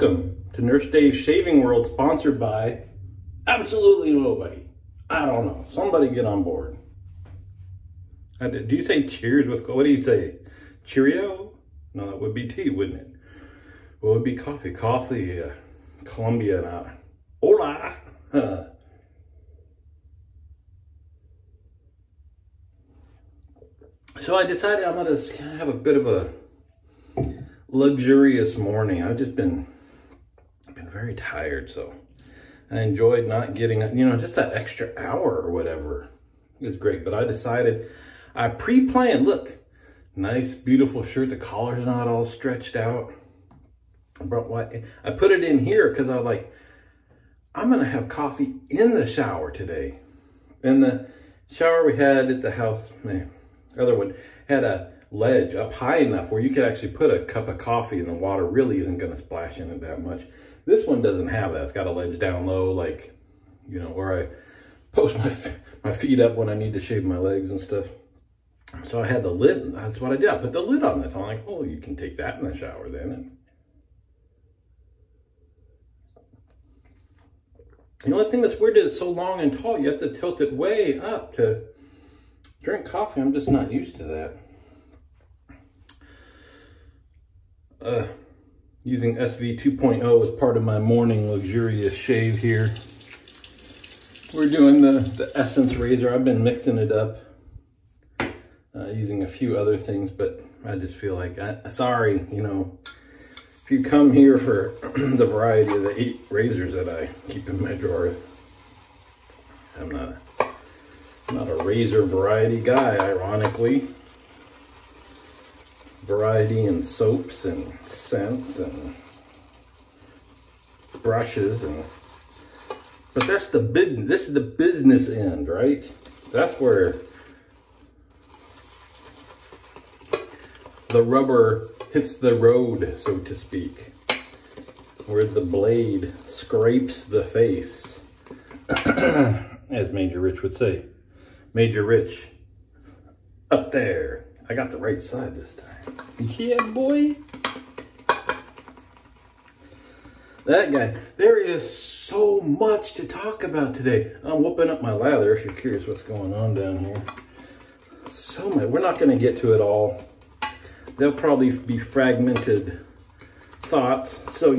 Welcome to Nurse Dave's Shaving World, sponsored by absolutely nobody. I don't know. Somebody get on board. Do you say cheers with, what do you say? Cheerio? No, that would be tea, wouldn't it? What would be coffee? Coffee, Colombia, hola. So I decided I'm gonna have a bit of a luxurious morning. I've been very tired, so I enjoyed not getting, just that extra hour or whatever is great. But I decided, I pre-planned, look, nice, beautiful shirt. The collar's not all stretched out. I put it in here because I was like, I'm gonna have coffee in the shower today. And the shower we had at the house, the other one, had a ledge up high enough where you could actually put a cup of coffee and the water really isn't going to splash in it that much. This one doesn't have that. It's got a ledge down low, like, where I post my feet up when I need to shave my legs and stuff. So I had the lid. That's what I did. I put the lid on this. I'm like, oh, you can take that in the shower then. And the only thing that's weird is it's so long and tall. You have to tilt it way up to drink coffee. I'm just not used to that. Using SV 2.0 as part of my morning luxurious shave here. We're doing the Essence razor. I've been mixing it up, using a few other things, but I just feel like, sorry, if you come here for the variety of the 8 razors that I keep in my drawer, I'm not a razor variety guy, ironically. Variety in soaps and scents and brushes, but that's the business. This is the business end, right? That's where the rubber hits the road, so to speak, where the blade scrapes the face, as Major Rich would say. Major Rich, up there. I got the right side this time. Yeah, boy. That guy. There is so much to talk about today. I'm whooping up my lather if you're curious what's going on down here. So much. We're not going to get to it all. There'll probably be fragmented thoughts. So,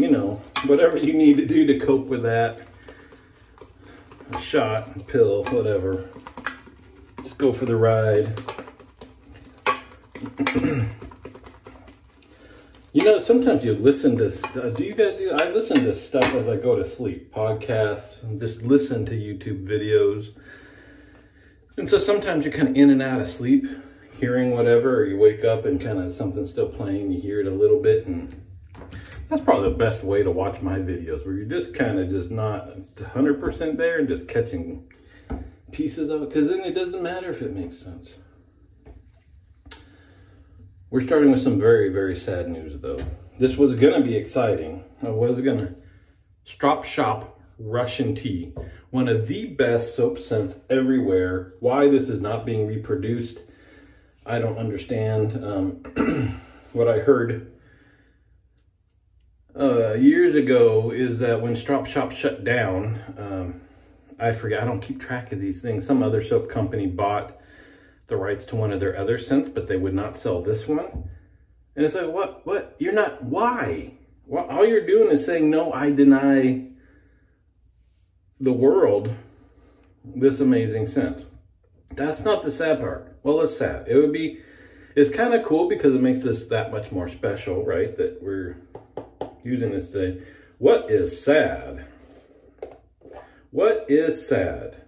whatever you need to do to cope with that. A shot, a pill, whatever. Just go for the ride. Sometimes you listen to, do you guys do? I listen to stuff as I go to sleep, podcasts, and just listen to YouTube videos. And so sometimes you're kind of in and out of sleep, hearing whatever, or you wake up and kind of something's still playing, you hear it a little bit, and that's probably the best way to watch my videos, where you're just kind of just not 100% there and just catching pieces of it, because then it doesn't matter if it makes sense. We're starting with some very, very sad news, though. This was going to be exciting. Strop Shop Russian Tea, one of the best soap scents everywhere. Why this is not being reproduced, I don't understand. What I heard years ago is that when Strop Shop shut down, I forget, I don't keep track of these things. Some other soap company bought the rights to one of their other scents, but they would not sell this one. And it's like, what? You're not, why? Well, all you're doing is saying, no, I deny the world this amazing scent. That's not the sad part. Well, it's sad. It's kind of cool because it makes this that much more special, right? That we're using this today. What is sad? What is sad?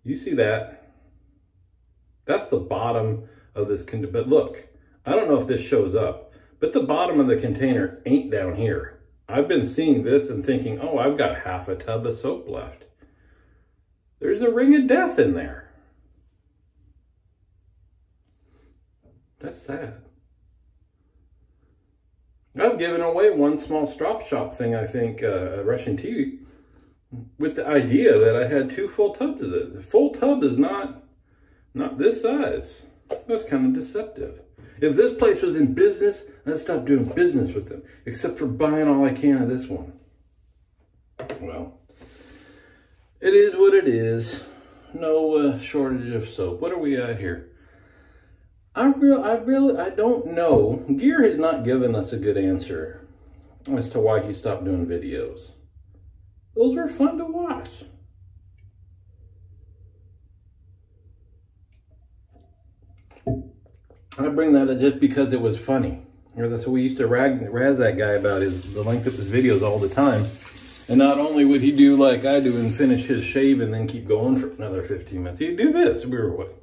You see that? That's the bottom of this container. But look, I don't know if this shows up, but the bottom of the container ain't down here. I've been seeing this and thinking, oh, I've got half a tub of soap left. There's a ring of death in there. That's sad. I've given away one small Strop Shop thing, I think, Russian tea, with the idea that I had 2 full tubs of it. The full tub is not this size. That's kind of deceptive. If this place was in business, I stopped doing business with them, except for buying all I can of this one. Well, it is what it is. No shortage of soap. What are we at here? I don't know. Gear has not given us a good answer as to why he stopped doing videos. Those were fun to watch. I bring that up just because it was funny. That's what we used to razz that guy about, the length of his videos all the time. And not only would he do like I do and finish his shave and then keep going for another 15 minutes, he'd do this. We were what?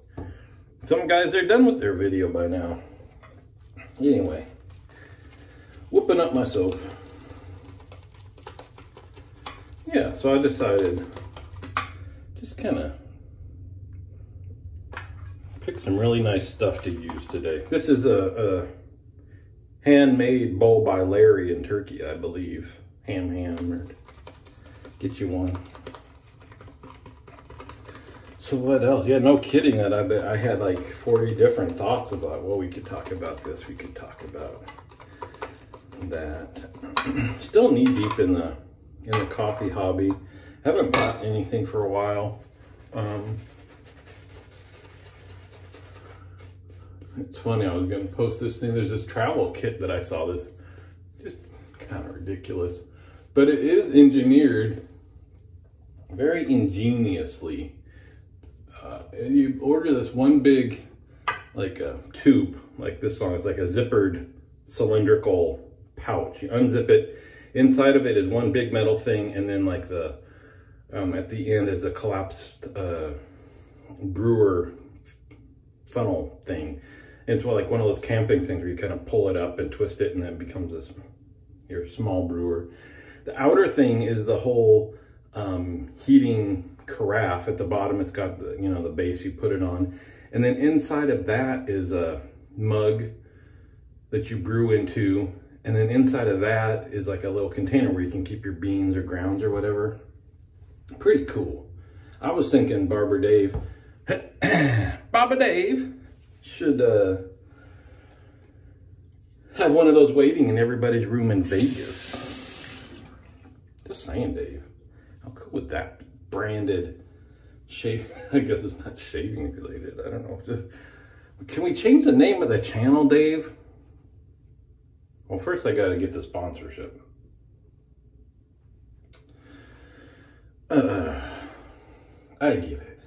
Some guys are done with their video by now. Anyway, whooping up my soap. Yeah, so I decided just kind of pick some really nice stuff to use today. This is a handmade bowl by Larry in Turkey, I believe. Hammered. Get you one. So what else? Yeah, no kidding that I had like 40 different thoughts about, well, we could talk about this, we could talk about that. Still knee deep in the coffee hobby. Haven't bought anything for a while. It's funny, I was gonna post this thing. There's this travel kit that I saw, this just kind of ridiculous, but it is engineered very ingeniously. You order this one big, like a tube, like this one. It's like a zippered cylindrical pouch. You unzip it. Inside of it is one big metal thing, and then like the at the end is a collapsed brewer funnel thing. And it's like one of those camping things where you kind of pull it up and twist it, and then it becomes this your small brewer. The outer thing is the whole heating carafe. At the bottom, it's got the, you know, the base you put it on, and then inside of that is a mug that you brew into, and then inside of that is like a little container where you can keep your beans or grounds or whatever. Pretty cool. I was thinking Barber Dave should have one of those waiting in everybody's room in Vegas. Just saying, Dave. How cool would that be? Branded shave. I guess it's not shaving related. I don't know. Just, can we change the name of the channel, Dave? Well, first I got to get the sponsorship. I get it.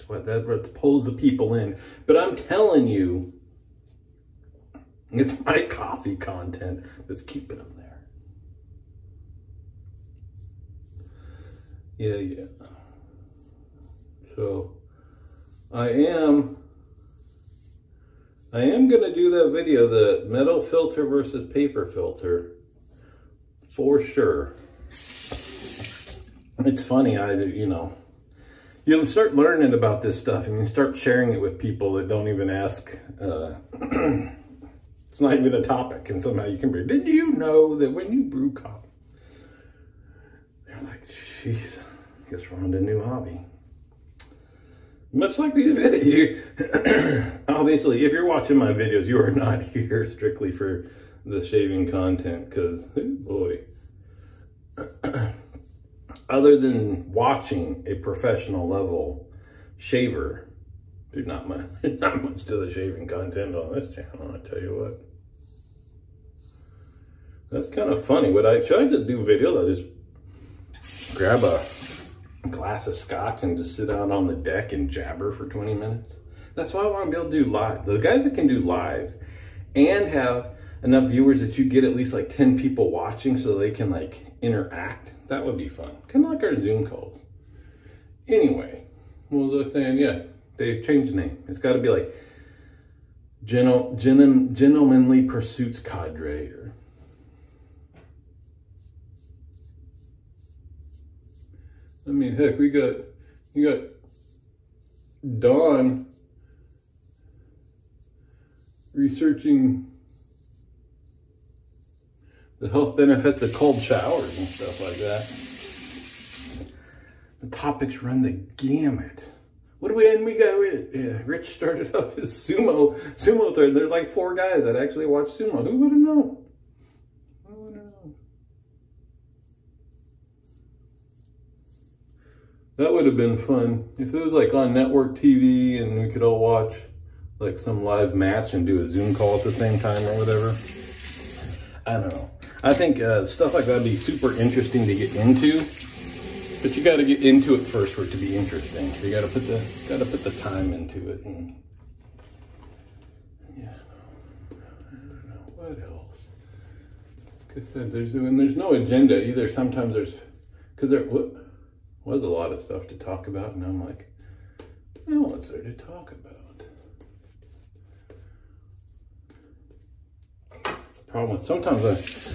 Let's pulls the people in. But I'm telling you, it's my coffee content that's keeping them there. Yeah. So I am gonna do that video, the metal filter versus paper filter, for sure. It's funny, you'll start learning about this stuff and you start sharing it with people that don't even ask. It's not even a topic, and somehow you can bring, did you know that when you brew coffee? They're like, jeez, I guess we're on a new hobby. Much like these videos, obviously, if you're watching my videos, you are not here strictly for the shaving content, because, oh boy. Other than watching a professional level shaver, there's not much to the shaving content on this channel, I tell you what. That's kind of funny. Should I just do videos? I'll just grab a glass of scotch and just sit out on the deck and jabber for 20 minutes. That's why I want to be able to do live. The guys that can do lives and have enough viewers that you get at least like 10 people watching so they can like interact, that would be fun. Kind of like our Zoom calls. Anyway, what was I saying? Yeah, they've changed the name. It's got to be like Gentlemanly Pursuits Cadre. I mean, heck, you got Dawn researching the health benefits of cold showers and stuff like that. The topics run the gamut. we got, Rich started up his sumo thread. There's like 4 guys that actually watch sumo. Who would have known? That would have been fun if it was like on network TV and we could all watch like some live match and do a Zoom call at the same time or whatever. I don't know. I think stuff like that would be super interesting to get into, but you got to get into it first for it to be interesting. So you got to put the time into it. And yeah, I don't know what else. Like I said, there's no agenda either. Sometimes because there was a lot of stuff to talk about, and I'm like, well, what's there to talk about? It's a problem with sometimes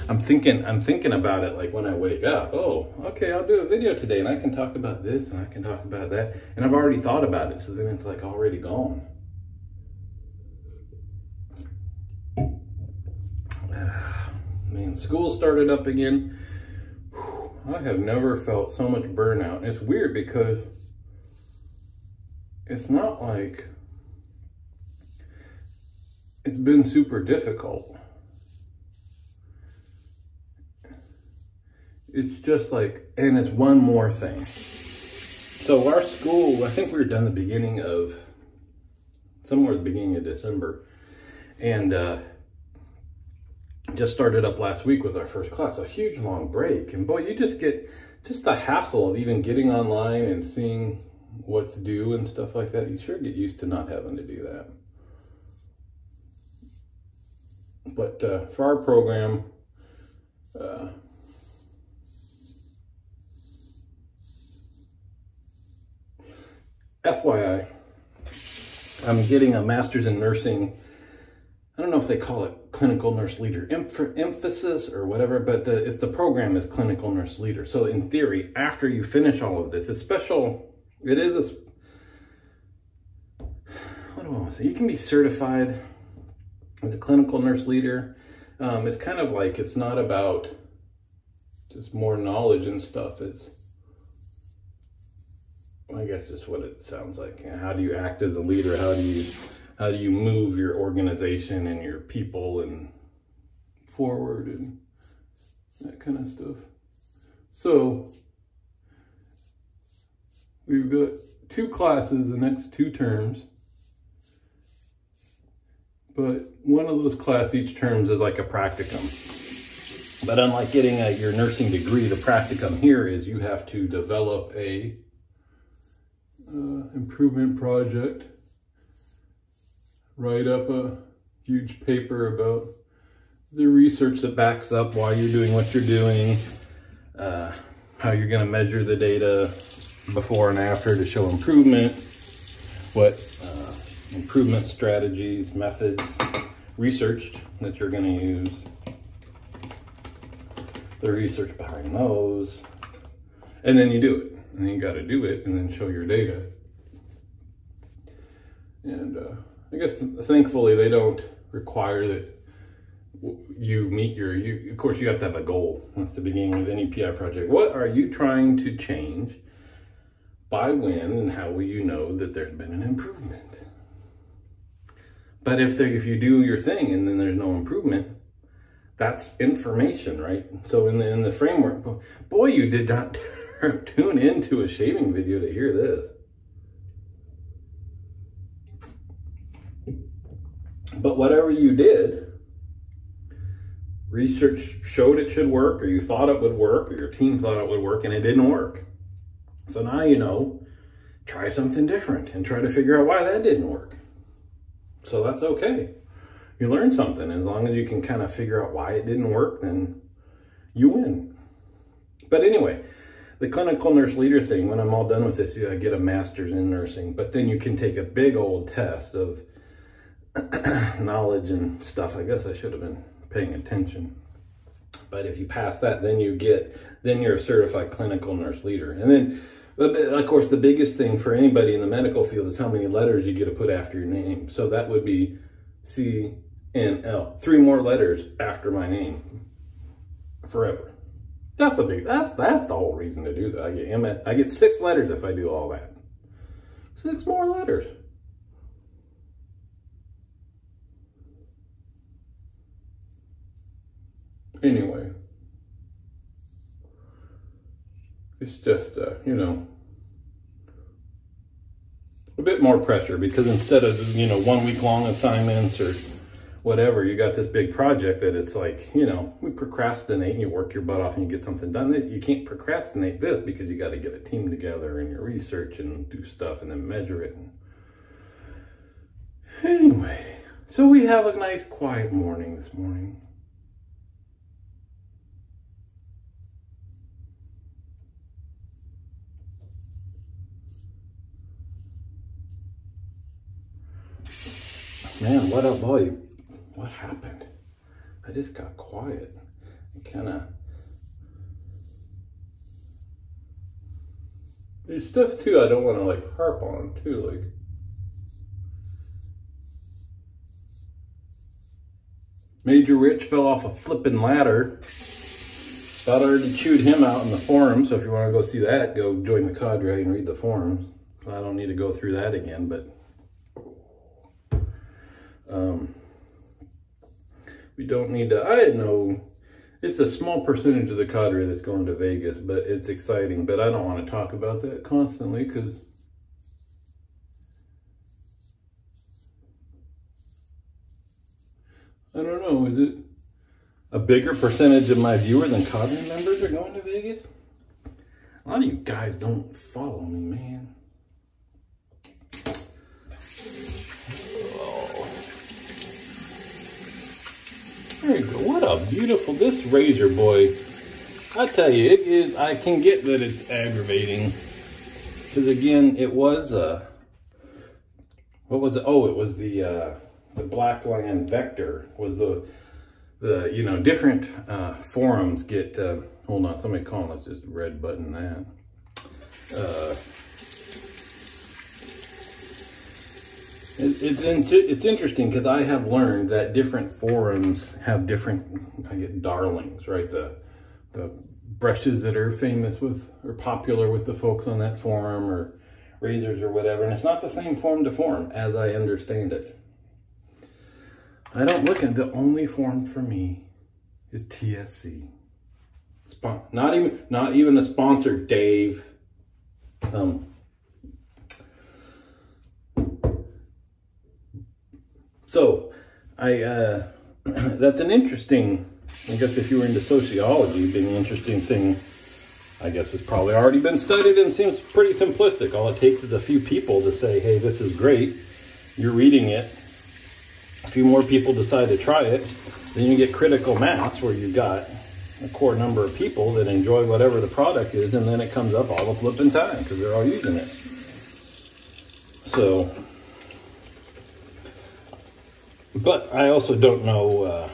I'm thinking about it like when I wake up. Oh, okay, I'll do a video today, and I can talk about this, and I can talk about that, and I've already thought about it, so then it's like already gone. Man, school started up again. I have never felt so much burnout. It's weird because it's not like it's been super difficult. It's just like, and it's one more thing. So our school, I think we were done somewhere at the beginning of December. And just started up last week was our first class, a huge long break. And boy, you just get the hassle of even getting online and seeing what's due and stuff like that. You sure get used to not having to do that. But for our program, FYI, I'm getting a master's in nursing. I don't know if they call it clinical nurse leader emphasis or whatever, but the program is clinical nurse leader. So in theory, after you finish all of this, it's special. It is what do I want to say? You can be certified as a clinical nurse leader. It's kind of like, it's not about just more knowledge and stuff. It's, I guess just what it sounds like. You know, how do you act as a leader? How do you move your organization and your people and forward and that kind of stuff? So we've got 2 classes the next 2 terms, but one of those classes each term is like a practicum. But unlike getting your nursing degree, the practicum here is you have to develop a improvement project, write up a huge paper about the research that backs up why you're doing what you're doing, how you're going to measure the data before and after to show improvement, what improvement strategies, methods, researched that you're going to use, the research behind those, and then you do it. And then you got to do it and then show your data. And I guess thankfully they don't require that you meet of course you have to have a goal. That's the beginning of any PI project. What are you trying to change? By when and how will you know that there's been an improvement? But if you do your thing and then there's no improvement, that's information, right? So in the framework, boy, you did not tune into a shaving video to hear this. But whatever you did, research showed it should work, or you thought it would work, or your team thought it would work, and it didn't work. So now you know, try something different and try to figure out why that didn't work. So that's okay. You learn something. As long as you can kind of figure out why it didn't work, then you win. But anyway, the clinical nurse leader thing, when I'm all done with this, I get a master's in nursing, but then you can take a big old test of knowledge and stuff. I guess I should have been paying attention. But if you pass that, then you're a certified clinical nurse leader. And then, of course, the biggest thing for anybody in the medical field is how many letters you get to put after your name. So that would be CNL, 3 more letters after my name forever. That's the whole reason to do that. I get 6 letters if I do all that. 6 more letters. Anyway, it's just, you know, a bit more pressure because instead of, you know, 1 week long assignments or whatever, you got this big project that it's like, you know, we procrastinate and you work your butt off and you get something done. You can't procrastinate this because you got to get a team together and your research and do stuff and then measure it. Anyway, so we have a nice quiet morning this morning. Man, what up, boy? What happened? I just got quiet. There's stuff too I don't want to like harp on too, like. Major Rich fell off a flipping ladder. Thought I already chewed him out in the forum, so if you want to go see that, go join the cadre and read the forums. I don't need to go through that again, but we don't need to. I know it's a small percentage of the cadre that's going to Vegas, but it's exciting. But I don't want to talk about that constantly because I don't know. Is it a bigger percentage of my viewers than cadre members are going to Vegas? A lot of you guys don't follow me, man. There you go. What a beautiful, this razor, boy. I tell you, it is, I can get that it's aggravating. Because again, it was, what was it? Oh, it was the Blackland Vector was the you know, different forums get, hold on, somebody calling us, just red button that. It's interesting because I have learned that different forums have different, I get darlings, right? The brushes that are famous with, or popular with the folks on that forum, or razors or whatever. And it's not the same form to form as I understand it. I don't look at, the only forum for me is TSC. Not even a sponsor, Dave. So, that's an interesting, I guess if you were into sociology, it'd be an interesting thing. I guess it's probably already been studied and seems pretty simplistic. All it takes is a few people to say, hey, this is great. You're reading it. A few more people decide to try it. Then you get critical mass where you've got a core number of people that enjoy whatever the product is, and then it comes up all the flipping time because they're all using it. So, but I also don't know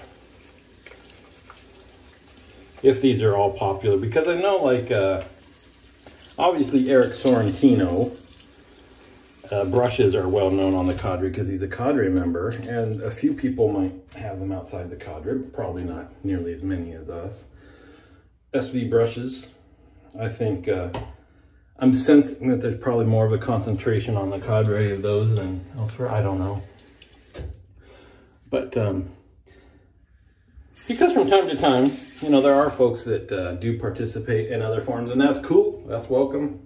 if these are all popular, because I know, like, obviously Eric Sorrentino brushes are well known on the cadre because he's a cadre member, and a few people might have them outside the cadre, but probably not nearly as many as us. SV brushes, I think I'm sensing that there's probably more of a concentration on the cadre of those than elsewhere. I don't know. But because from time to time, you know, there are folks that do participate in other forums, and that's cool. That's welcome.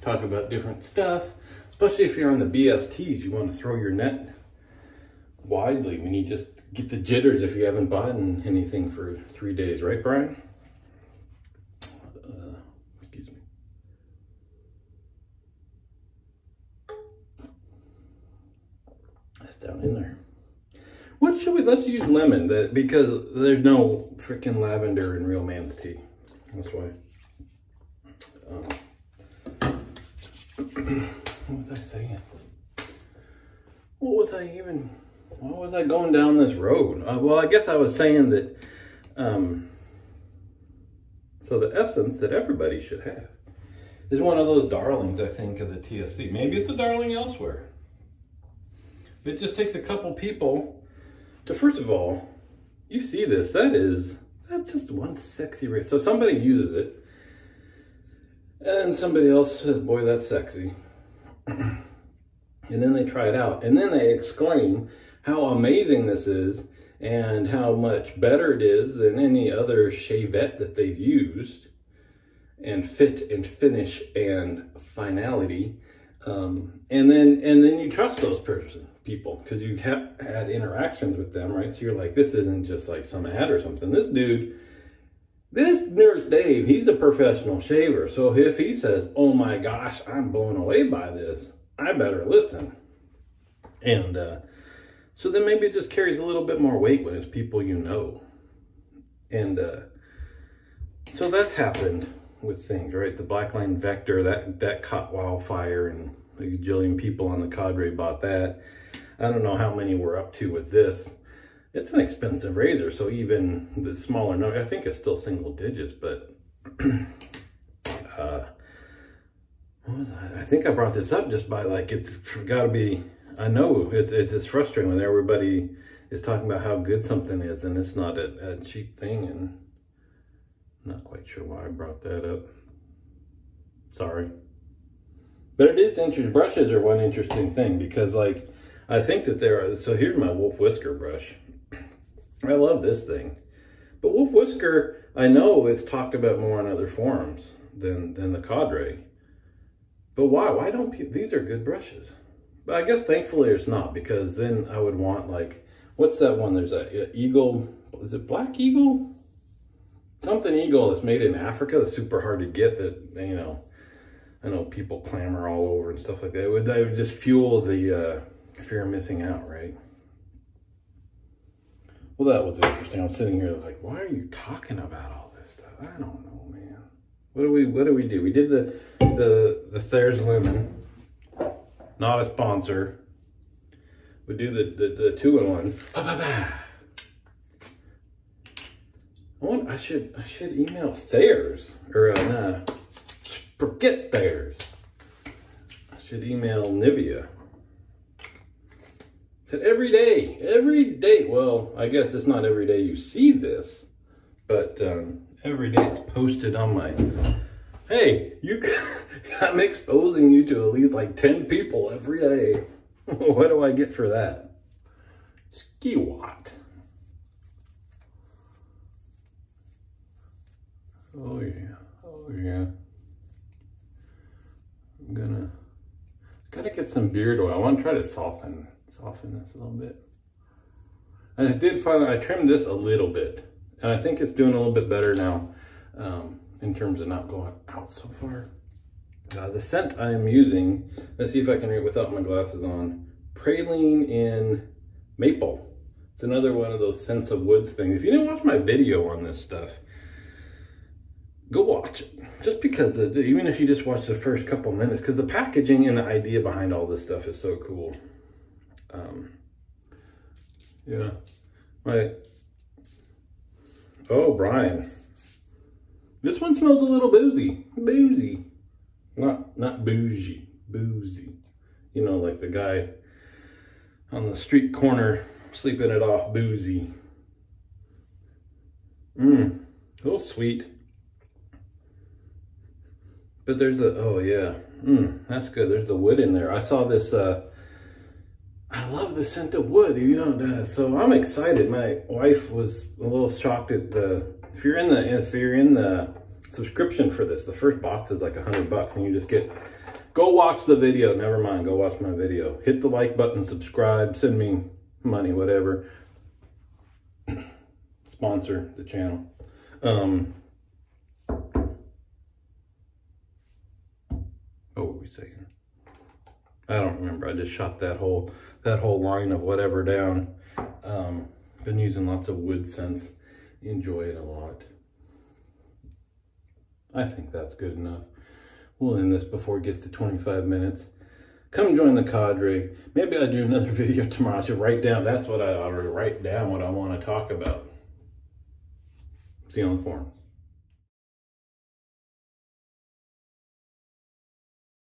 Talk about different stuff, especially if you're on the BSTs. You want to throw your net widely when you just get the jitters if you haven't bought anything for 3 days, right, Brian? Excuse me. That's down in there. What should we, let's use lemon, because there's no freaking lavender in Real Man's Tea. That's why. What was I saying? Why was I going down this road? Well, I guess I was saying that, so the essence that everybody should have is one of those darlings, I think, of the TSC. Maybe it's a darling elsewhere. It just takes a couple people to, first of all, you see this, that's just one sexy razor. So somebody uses it, and somebody else says, boy, that's sexy. And then they try it out, and then they exclaim how amazing this is and how much better it is than any other shavette that they've used, and fit and finish and finality. And then you trust those people because you have had interactions with them, right? So you're like, this isn't just like some ad or something. This dude, this Nurse Dave, he's a professional shaver. So if he says, oh my gosh, I'm blown away by this, I better listen. And so then maybe it just carries a little bit more weight when it's people you know. And so that's happened with things, right? The Blackline Vector, that caught wildfire, and a gajillion people on the cadre bought that. I don't know how many we're up to with this. It's an expensive razor, so even the smaller number, I think it's still single digits, but what was I think I brought this up just by like, it's gotta be, I know it's frustrating when everybody is talking about how good something is, and it's not a cheap thing, and I'm not quite sure why I brought that up. Sorry. But it is interesting. Brushes are one interesting thing, because like, I think that there are, so here's my Wolf Whisker brush. I love this thing. But Wolf Whisker, I know it's talked about more on other forums than the Cadre. But why? Why don't people, these are good brushes. But I guess thankfully it's not, because then I would want like, what's that one? There's a eagle, is it Black Eagle? Something eagle that's made in Africa that's super hard to get, that, you know, I know people clamor all over and stuff like that. That would just fuel the fear of missing out, right? Well, that was interesting. I'm sitting here like, why are you talking about all this stuff? I don't know, man. What do we do? We did the Thayer's Lemon, not a sponsor. We do the 2-in-1. I should email Thayer's, or nah, forget Thayer's. I should email Nivea. Said every day. Well, I guess it's not every day you see this, but every day it's posted on my, hey, I'm exposing you to at least like 10 people every day. What do I get for that? Ski what? Oh yeah. I'm gotta get some beard oil. I want to try to soften this a little bit. And I did find I trimmed this a little bit, and I think it's doing a little bit better now, in terms of not going out so far. The scent I am using, let's see if I can read it without my glasses on. Praline in Maple. It's another one of those scents of woods things. If you didn't watch my video on this stuff, go watch it. Just because, even if you just watch the first couple minutes, because the packaging and the idea behind all this stuff is so cool. Yeah. Right. Oh, Brian. This one smells a little boozy. Boozy. Not bougie. Boozy. You know, like the guy on the street corner sleeping it off, boozy. A little sweet. But there's oh yeah, that's good. There's the wood in there. I saw this, I love the scent of wood, you know, so I'm excited. My wife was a little shocked at if you're in the subscription for this, the first box is like $100 and you just go watch the video. Never mind, go watch my video. Hit the like button, subscribe, send me money, whatever. Sponsor the channel. What were we saying? I don't remember. I just shot that whole line of whatever down. Been using lots of wood scents. Enjoy it a lot. I think that's good enough. We'll end this before it gets to 25 minutes. Come join the cadre. Maybe I'll do another video tomorrow. I should write down. That's what I'll write down what I want to talk about. See you on the forum.